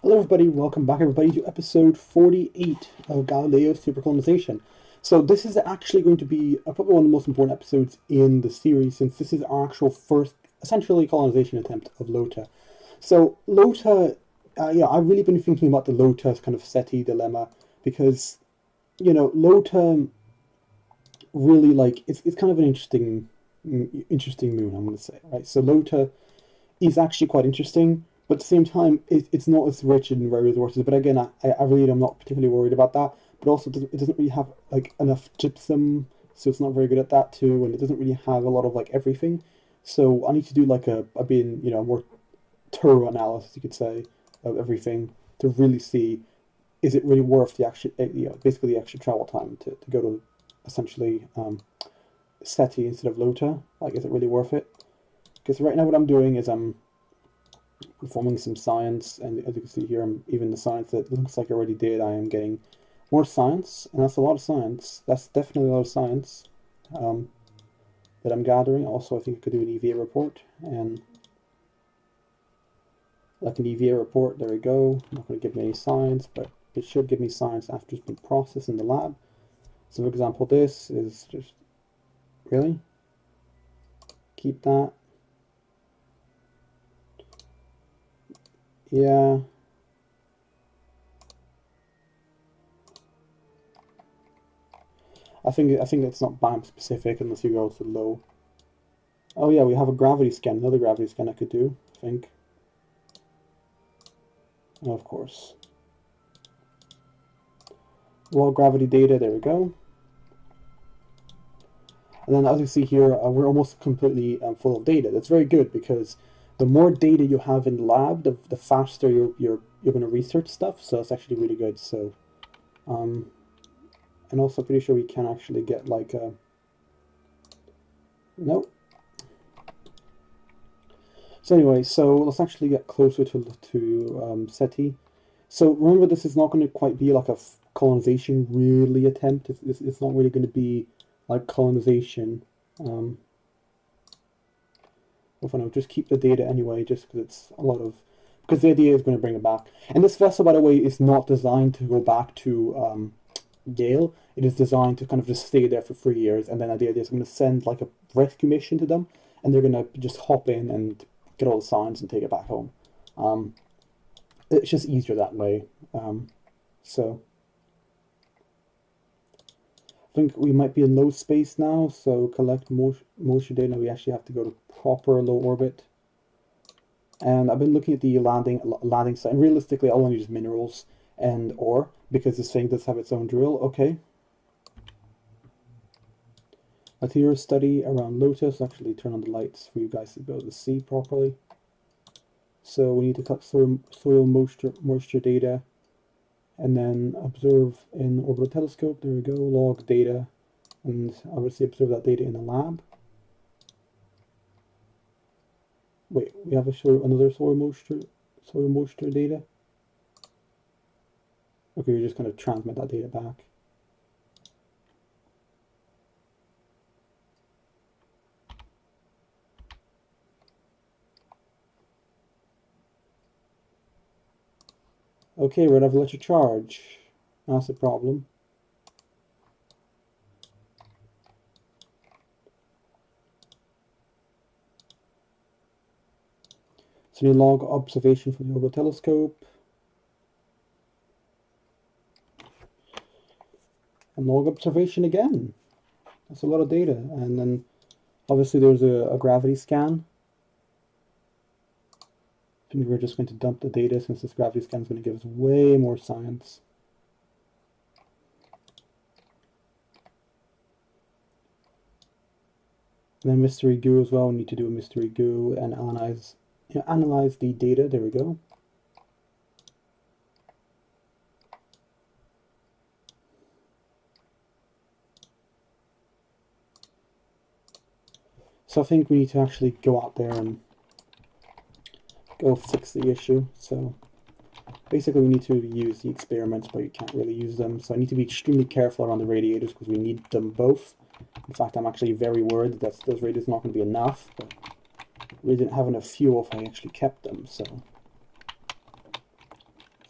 Hello everybody, welcome back everybody to episode 48 of Galileo Supercolonization. So this is actually going to be probably one of the most important episodes in the series, since this is our actual first, essentially, colonization attempt of Lota. So Lota, I've really been thinking about the Lota's kind of SETI dilemma, because, Lota really, it's kind of an interesting moon, I'm going to say, right? So Lota is actually quite interesting, but at the same time, it's not as rich in rare resources. But again, I really am not particularly worried about that. But also, it doesn't really have enough gypsum, so it's not very good at that too. And it doesn't really have a lot of everything. So I need to do a more thorough analysis, you could say, of everything to really see, is it really worth the actual, basically the extra travel time to go to essentially SETI instead of Lota? Is it really worth it? Because right now what I'm doing is I'm performing some science, and as you can see here, even the science that looks like I already did, I am getting more science, and that's a lot of science. That's definitely a lot of science that I'm gathering. Also, I think I could do an EVA report, and like an EVA report, there we go. Not going to give me any science, but it should give me science after it's been processed in the lab. So for example, this is just, really? Keep that. Yeah. I think it's not BAM specific unless you go to low. Oh yeah, we have a gravity scan, another gravity scan I could do, I think. And of course. Low gravity data, there we go. And then as you see here, we're almost completely full of data. That's very good, because the more data you have in the lab, the faster you're going to research stuff. So it's actually really good. So, and also pretty sure we can actually get nope. So anyway, so let's actually get closer to SETI. So remember, this is not going to quite be like a colonization really attempt. It's not really going to be like colonization. If I know, just keep the data anyway, just because it's a lot of, because the idea is going to bring it back. And this vessel, by the way, is not designed to go back to Yale. It is designed to kind of just stay there for 3 years, and then the idea is I'm going to send like a rescue mission to them, and they're going to just hop in and get all the science and take it back home. It's just easier that way. So I think we might be in low space now, so collect moisture data. We actually have to go to proper low orbit. And I've been looking at the landing site, and realistically I'll only use minerals and ore, because this thing does have its own drill. Okay. Material study around Lotus. Actually turn on the lights for you guys to be able to see properly. So we need to collect soil moisture data, and then observe in orbital telescope. There we go. Log data, and obviously observe that data in the lab. Wait, we have another soil moisture data. Okay, you're just going to transmit that data back. Okay, we're out of electric charge. That's the problem. So we log observation from the orbital telescope. And log observation again. That's a lot of data. And then obviously there's a gravity scan. I think we're just going to dump the data, since this gravity scan is going to give us way more science. And then mystery goo as well. We need to do a mystery goo and analyze the data. There we go. So I think we need to actually go out there and go fix the issue. So basically we need to use the experiments, but you can't really use them. So I need to be extremely careful around the radiators, because we need them both. In fact, I'm actually very worried that those radiators are not going to be enough, but we didn't have enough fuel if I actually kept them. So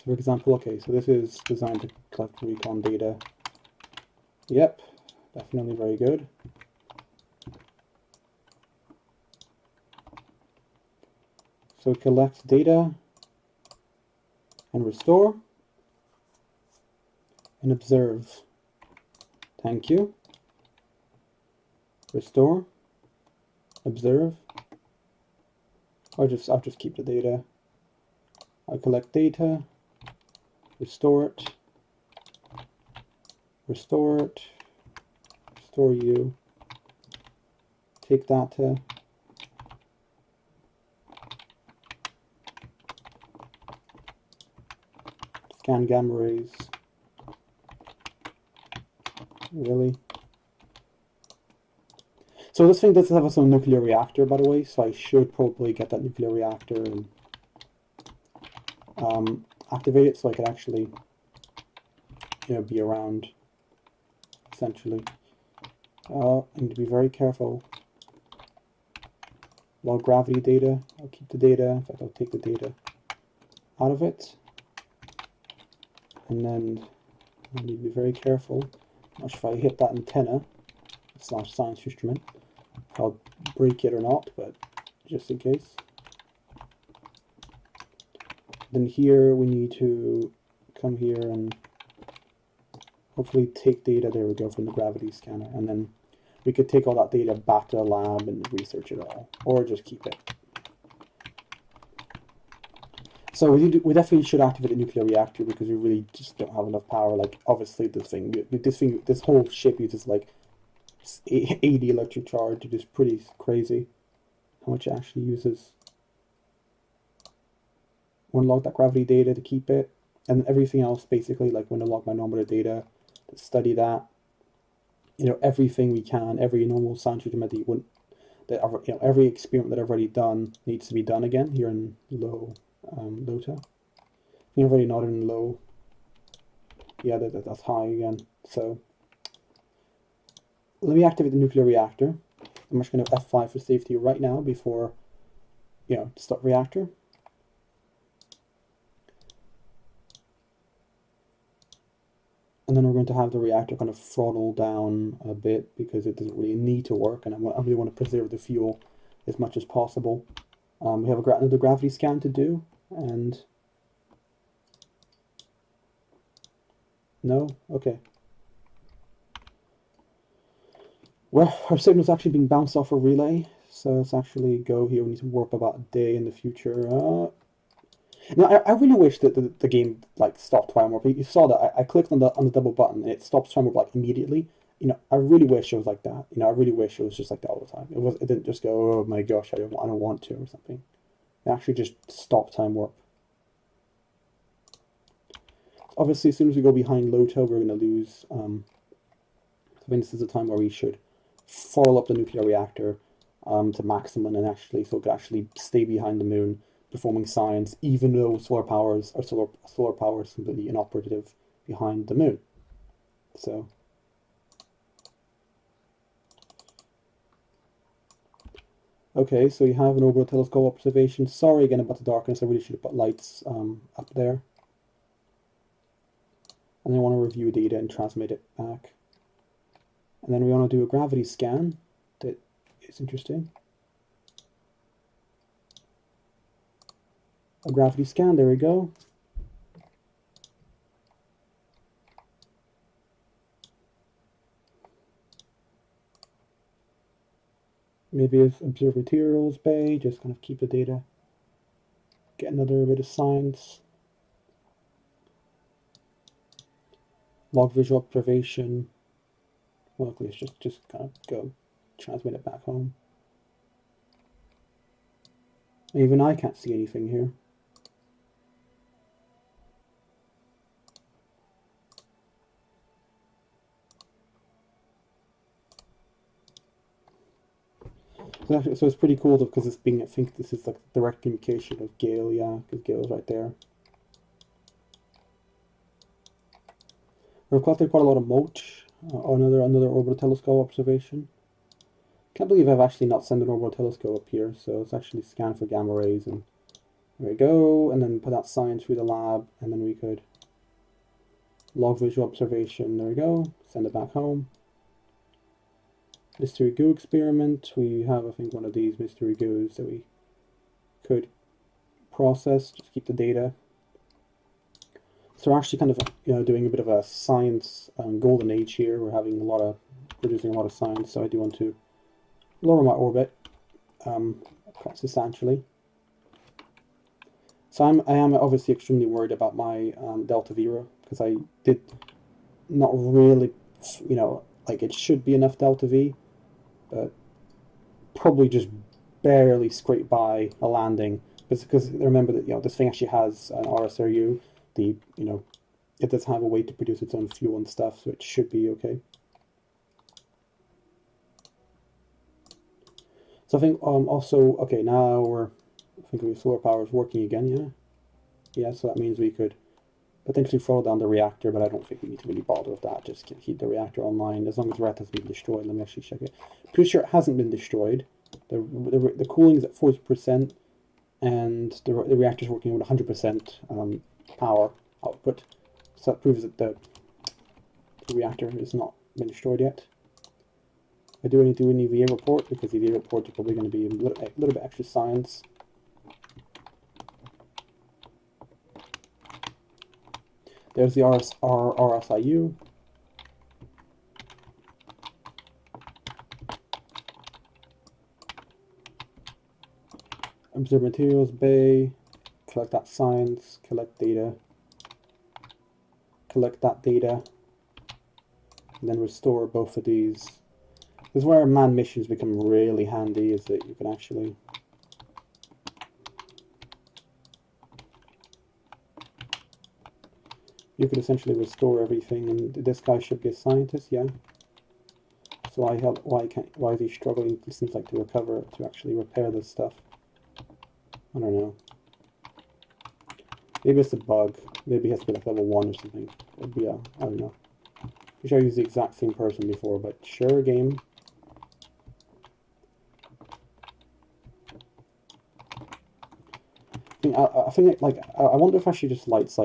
for example, okay, so this is designed to collect recon data. Yep, definitely very good. So collect data and restore and observe. Thank you. Restore, observe. I'll just keep the data. I'll collect data, restore it, restore you, take data, scan gamma rays. Really? So this thing does have a nuclear reactor, by the way, so I should probably get that nuclear reactor and activate it so I could actually, be around, essentially. I need to be very careful. Log gravity data. I'll keep the data. In fact, I'll take the data out of it. And then I need to be very careful. Not sure if I hit that antenna / science instrument, if I'll break it or not, but just in case. Then here we need to come here and hopefully take data, there we go, from the gravity scanner, and then we could take all that data back to the lab and research it all, or just keep it. So we definitely should activate the nuclear reactor because we really just don't have enough power. Like, obviously this whole ship uses like 80 electric charge, which is pretty crazy how much it actually uses. I want to log that gravity data to keep it, and everything else basically, like when I log my manometer data to study that, everything we can, every normal science instrument that every experiment that I've already done needs to be done again here in Lota. You're already not in low. Yeah, that's high again. So let me activate the nuclear reactor. I'm just going to F5 for safety right now before, start reactor. And then we're going to have the reactor kind of throttle down a bit because it doesn't really need to work, and I really want to preserve the fuel as much as possible. We have another gravity scan to do, and no? Okay. Well, our signal's actually being bounced off a relay, so let's actually go here. We need to warp about a day in the future. Now, I really wish that the game stopped time warp. You saw that I clicked on the double button and it stops time warp immediately. I really wish it was like that. I really wish it was just like that all the time. It didn't just go, oh my gosh, I don't want to or something. It actually just stopped time warp. Obviously, as soon as we go behind Lota, we're going to lose. I think this is the time where we should throttle up the nuclear reactor to maximum and so it could actually stay behind the moon, performing science, even though solar power is completely inoperative behind the moon. So okay, so you have an orbital telescope observation. Sorry again about the darkness. I really should have put lights up there. And then I want to review data and transmit it back. And then we want to do a gravity scan that is interesting. A gravity scan, there we go. Maybe it's observe materials bay, just kind of keep the data. Get another bit of science. Log visual observation. Luckily, it's just kind of go transmit it back home. Even I can't see anything here. So it's pretty cool because it's being, I think this is like direct communication of Gale, yeah, because Gale's right there. We've collected quite a lot of mulch. Another orbital telescope observation. Can't believe I've actually not sent an orbital telescope up here, so it's actually scanned for gamma rays and There we go, and then put that sign through the lab, and then we could log visual observation. There we go. Send it back home. Mystery goo experiment. We have, I think, one of these mystery goos that we could process. Just keep the data. So we're actually kind of doing a bit of a science golden age here. We're producing a lot of science. So I do want to lower my orbit quite substantially. So I am obviously extremely worried about my delta V, because I did not really, like it should be enough delta V, but probably just barely scrape by a landing. Because remember that this thing actually has an RSRU. It does have a way to produce its own fuel and stuff, so it should be okay. So I think also, okay, now I think solar power is working again, yeah? Yeah, so that means we could potentially throttle down the reactor, but I don't think we need to really bother with that. Just keep the reactor online, as long as the reactor has been destroyed. Let me actually check it. Pretty sure it hasn't been destroyed. The cooling is at 40%, and the reactor is working with 100% power output. So that proves that the reactor has not been destroyed yet. I do need to do an EVA report, because EVA reports are probably going to be a little bit extra science. There's the RSIU. Observe materials bay, collect that science, collect data, collect that data, and then restore both of these. This is where manned missions become really handy, is that you can actually could essentially restore everything, and this guy should be a scientist, yeah. So why is he struggling? It seems like to actually repair this stuff. I don't know. Maybe it's a bug. Maybe it has to be like level 1 or something. It'd be I don't know. I'm sure I used the exact same person before, but sure, game. I think I wonder if actually just lights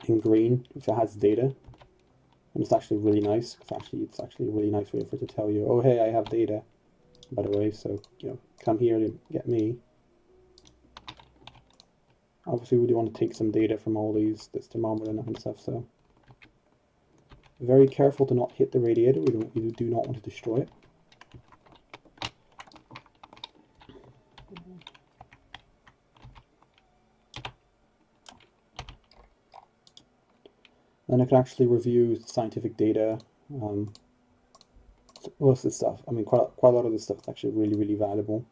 in green if it has data, and it's actually really nice. It's actually a really nice way for it to tell you, oh hey, I have data, by the way, so come here to get me. Obviously, we do want to take some data from all this thermometer and stuff, so very careful to not hit the radiator. We do not want to destroy it. Then I can actually review scientific data. Most of this stuff, I mean, quite a lot of this stuff is actually really, really valuable.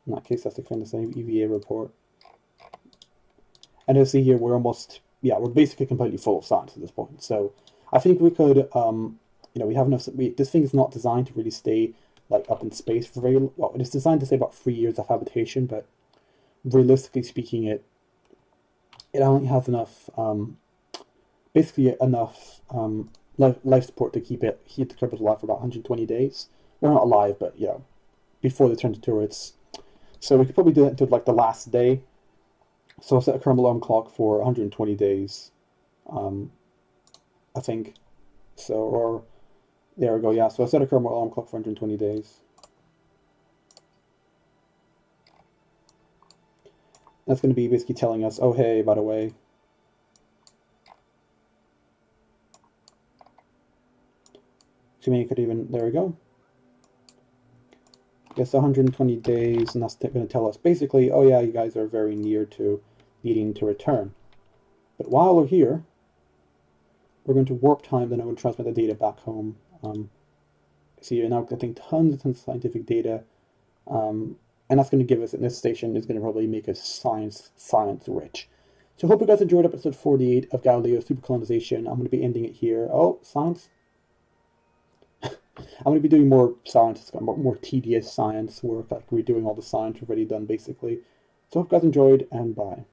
In that case, that's the kind of same EVA report. And as you see here, we're basically completely full of science at this point. So I think we could, we have enough. This thing is not designed to really stay up in space for very well. It's designed to stay about 3 years of habitation, but realistically speaking, it only has enough, basically enough life support to keep the Kerbals alive for about 120 days. They're not alive, but before they turn to turrets. So we could probably do that until the last day. So I'll set a Kerbal alarm clock for 120 days, I think. So, or there we go. Yeah. So I set a Kerbal alarm clock for 120 days. That's going to be basically telling us, oh hey, by the way, there we go. Yes, 120 days, and that's going to tell us basically, oh yeah, you guys are very near to needing to return. But while we're here, we're going to warp time, then I'm going to transmit the data back home. So you're now getting tons and tons of scientific data, and that's going to give us, in this station, is going to probably make us science rich. So I hope you guys enjoyed episode 48 of Galileo Supercolonization. I'm going to be ending it here. Oh, science. I'm going to be doing more science, more tedious science work, like redoing all the science we've already done, basically. So I hope you guys enjoyed, and bye.